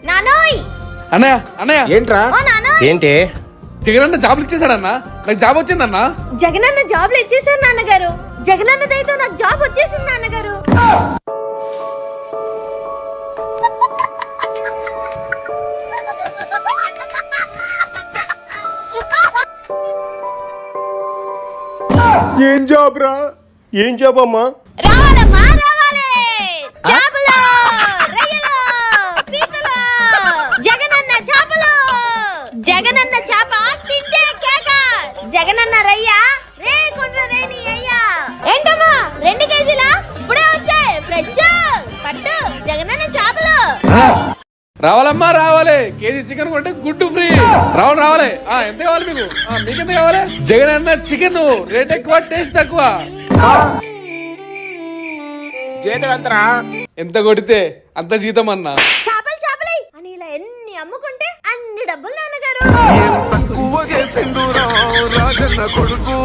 నానోయ్ అన్నయ్య అన్నయ్య ఏంట్రా? ఓ నానోయ్ ఏంటి? జగనన్న జాబులు ఇచ్చేసాడన్నా. నాకు జాబ్ వచ్చిందన్నా. జగనన్న జాబ్లు ఇచ్చేసారు నాన్నగారు. జగనన్న దయతో నాకు జాబ్ వచ్చేసింది నాన్నగారు. ఏం జాబ్ రా? ఏం జాబ్ అమ్మా? రావాలమ్మా రావాలి. జాబులు రొయ్యలు పీతలు జగనన్న చేపలు. జగనన్న చేప తింటే కేక. జగనన్న రయ్య రే కొండ్ర రేని అయ్యా. ఏంటమ్మా 2 కేజీలా? ఇప్పుడే వచ్చాయి ఫ్రెష్. పట్టు జగనన్న చేపలు. రావాలమ్మా రావాలి. కేజీ చికెన్ కొంటే గుడ్డు ఫ్రీ. రావాలి. ఎంత కావాలి మీకు? మీకెంత కావాలి? జగనన్న చికెన్ రేట్ ఎక్కువ, టేస్ట్ తక్కువ. జీతం ఎంతరా? ఎంత కొడితే అంత జీతం అన్నా. చేపలు చేపలే అని ఇలా ఎన్ని అమ్ముకుంటే అన్ని డబ్బులు నాన్నగారు. తక్కువ చేసిండు రాజన్న కొడుకు